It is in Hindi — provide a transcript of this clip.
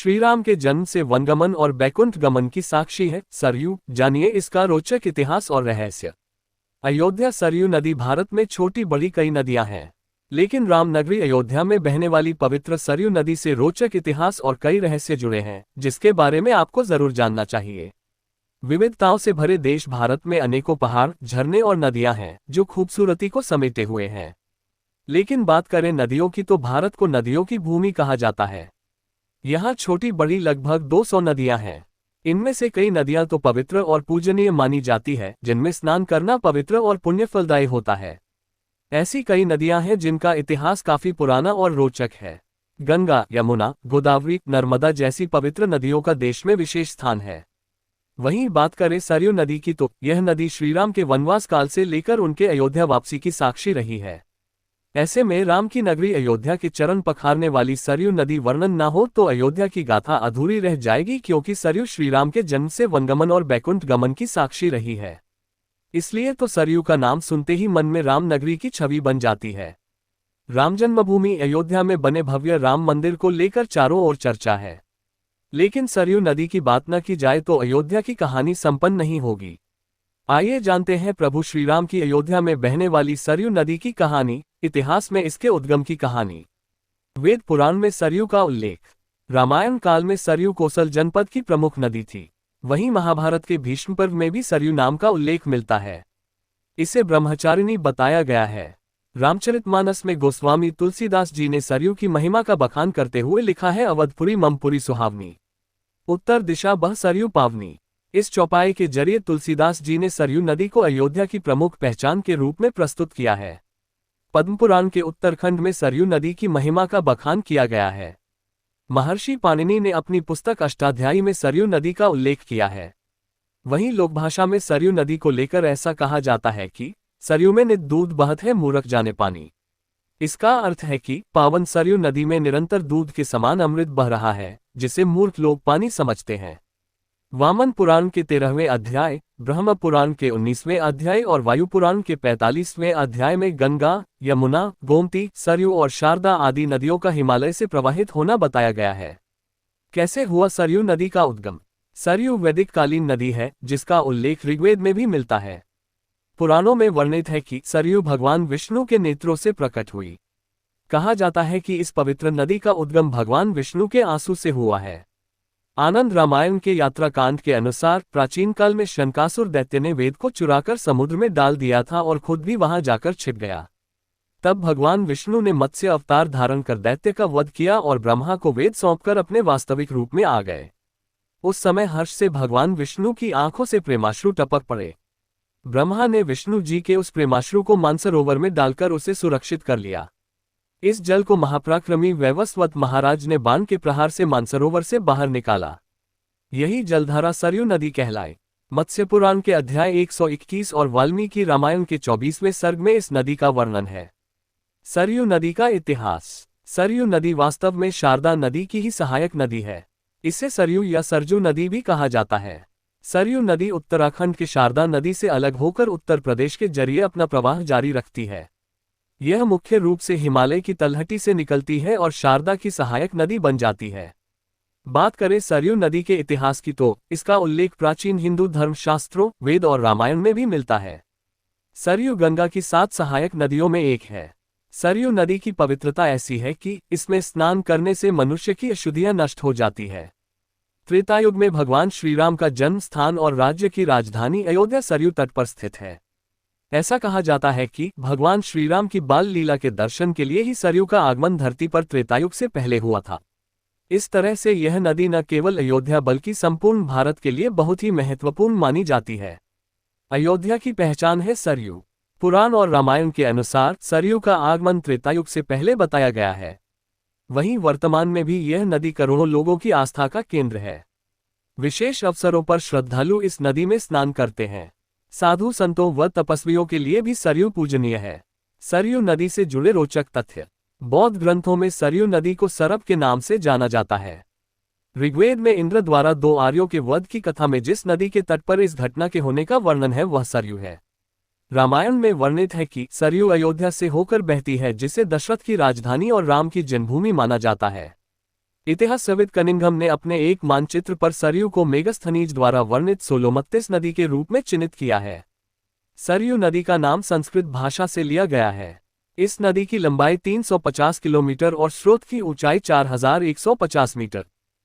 श्री राम के जन्म से वनगमन और बैकुंठ गमन की साक्षी है सरयू। जानिए इसका रोचक इतिहास और रहस्य। अयोध्या सरयू नदी भारत में छोटी बड़ी कई नदियां हैं, लेकिन रामनगरी अयोध्या में बहने वाली पवित्र सरयू नदी से रोचक इतिहास और कई रहस्य जुड़े हैं, जिसके बारे में आपको जरूर जानना चाहिए। विविधताओं से भरे देश भारत में अनेकों पहाड़, झरने और नदियां हैं जो खूबसूरती को समेटे हुए हैं। लेकिन बात करें नदियों की तो भारत को नदियों की भूमि कहा जाता है। यहाँ छोटी बड़ी लगभग 200 नदियां हैं। इनमें से कई नदियां तो पवित्र और पूजनीय मानी जाती है, जिनमें स्नान करना पवित्र और पुण्यफलदायी होता है। ऐसी कई नदियां हैं जिनका इतिहास काफी पुराना और रोचक है। गंगा, यमुना, गोदावरी, नर्मदा जैसी पवित्र नदियों का देश में विशेष स्थान है। वहीं बात करें सरयू नदी की तो यह नदी श्रीराम के वनवास काल से लेकर उनके अयोध्या वापसी की साक्षी रही है। ऐसे में राम की नगरी अयोध्या के चरण पखारने वाली सरयू नदी वर्णन न हो तो अयोध्या की गाथा अधूरी रह जाएगी, क्योंकि सरयू श्रीराम के जन्म से वनगमन और बैकुंठ गमन की साक्षी रही है। इसलिए तो सरयू का नाम सुनते ही मन में राम नगरी की छवि बन जाती है। राम जन्मभूमि अयोध्या में बने भव्य राम मंदिर को लेकर चारों ओर चर्चा है, लेकिन सरयू नदी की बात न की जाए तो अयोध्या की कहानी संपन्न नहीं होगी। आइए जानते हैं प्रभु श्रीराम की अयोध्या में बहने वाली सरयू नदी की कहानी। इतिहास में इसके उद्गम की कहानी। वेद पुराण में सरयू का उल्लेख। रामायण काल में सरयू कोसल जनपद की प्रमुख नदी थी। वहीं महाभारत के भीष्म पर्व में भी सरयू नाम का उल्लेख मिलता है। इसे ब्रह्मचारिणी बताया गया है। रामचरितमानस में गोस्वामी तुलसीदास जी ने सरयू की महिमा का बखान करते हुए लिखा है, अवधपुरी ममपुरी सुहावनी, उत्तर दिशा बह सरयू पावनी। इस चौपाई के जरिए तुलसीदास जी ने सरयू नदी को अयोध्या की प्रमुख पहचान के रूप में प्रस्तुत किया है। पद्मपुराण के उत्तरखंड में सरयू नदी की महिमा का बखान किया गया है। महर्षि पाणिनि ने अपनी पुस्तक अष्टाध्यायी में सरयू नदी का उल्लेख किया है। वहीं लोकभाषा में सरयू नदी को लेकर ऐसा कहा जाता है कि सरयू में नित दूध बहत है मूरख जाने पानी। इसका अर्थ है कि पावन सरयू नदी में निरंतर दूध के समान अमृत बह रहा है, जिसे मूर्ख लोग पानी समझते हैं। वामन पुराण के 13वें अध्याय, ब्रह्म पुराण के 19वें अध्याय और वायु पुराण के 45वें अध्याय में गंगा, यमुना, गोमती, सरयू और शारदा आदि नदियों का हिमालय से प्रवाहित होना बताया गया है। कैसे हुआ सरयू नदी का उद्गम? सरयू वैदिक कालीन नदी है, जिसका उल्लेख ऋग्वेद में भी मिलता है। पुराणों में वर्णित है कि सरयू भगवान विष्णु के नेत्रों से प्रकट हुई। कहा जाता है कि इस पवित्र नदी का उद्गम भगवान विष्णु के आंसू से हुआ है। आनंद रामायण के यात्रा कांड के अनुसार प्राचीन काल में शंकासुर दैत्य ने वेद को चुराकर समुद्र में डाल दिया था और खुद भी वहां जाकर छिप गया। तब भगवान विष्णु ने मत्स्य अवतार धारण कर दैत्य का वध किया और ब्रह्मा को वेद सौंपकर अपने वास्तविक रूप में आ गए। उस समय हर्ष से भगवान विष्णु की आंखों से प्रेमाश्रु टपक पड़े। ब्रह्मा ने विष्णु जी के उस प्रेमाश्रु को मानसरोवर में डालकर उसे सुरक्षित कर लिया। इस जल को महापराक्रमी वैवस्वत महाराज ने बाण के प्रहार से मानसरोवर से बाहर निकाला। यही जलधारा सरयू नदी कहलाए। मत्स्य पुराण के अध्याय 121 और वाल्मीकि रामायण के 24वें सर्ग में इस नदी का वर्णन है। सरयू नदी का इतिहास। सरयू नदी वास्तव में शारदा नदी की ही सहायक नदी है। इसे सरयू या सरजू नदी भी कहा जाता है। सरयू नदी उत्तराखंड के शारदा नदी से अलग होकर उत्तर प्रदेश के जरिए अपना प्रवाह जारी रखती है। यह मुख्य रूप से हिमालय की तलहटी से निकलती है और शारदा की सहायक नदी बन जाती है। बात करें सरयू नदी के इतिहास की तो इसका उल्लेख प्राचीन हिंदू धर्मशास्त्रों, वेद और रामायण में भी मिलता है। सरयू गंगा की 7 सहायक नदियों में एक है। सरयू नदी की पवित्रता ऐसी है कि इसमें स्नान करने से मनुष्य की अशुद्धियां नष्ट हो जाती है। त्रेतायुग में भगवान श्रीराम का जन्म स्थान और राज्य की राजधानी अयोध्या सरयू तट पर स्थित है। ऐसा कहा जाता है कि भगवान श्रीराम की बाल लीला के दर्शन के लिए ही सरयू का आगमन धरती पर त्रेतायुग से पहले हुआ था। इस तरह से यह नदी न केवल अयोध्या बल्कि संपूर्ण भारत के लिए बहुत ही महत्वपूर्ण मानी जाती है। अयोध्या की पहचान है सरयू। पुराण और रामायण के अनुसार सरयू का आगमन त्रेतायुग से पहले बताया गया है। वहीं वर्तमान में भी यह नदी करोड़ों लोगों की आस्था का केंद्र है। विशेष अवसरों पर श्रद्धालु इस नदी में स्नान करते हैं। साधु संतों व तपस्वियों के लिए भी सरयू पूजनीय है। सरयू नदी से जुड़े रोचक तथ्य। बौद्ध ग्रंथों में सरयू नदी को सरप के नाम से जाना जाता है। ऋग्वेद में इंद्र द्वारा 2 आर्यों के वध की कथा में जिस नदी के तट पर इस घटना के होने का वर्णन है वह सरयू है। रामायण में वर्णित है कि सरयू अयोध्या से होकर बहती है, जिसे दशरथ की राजधानी और राम की जन्मभूमि माना जाता है। इतिहासविद कनिंघम ने अपने एक मानचित्र पर सरयू को मेगास्थनीज द्वारा वर्णित सोलोमत्तिस नदी के रूप में चिन्हित किया है। सरयू नदी का नाम संस्कृत भाषा से लिया गया है। इस नदी की लंबाई 350 किलोमीटर और स्रोत की ऊंचाई 4150 मीटर।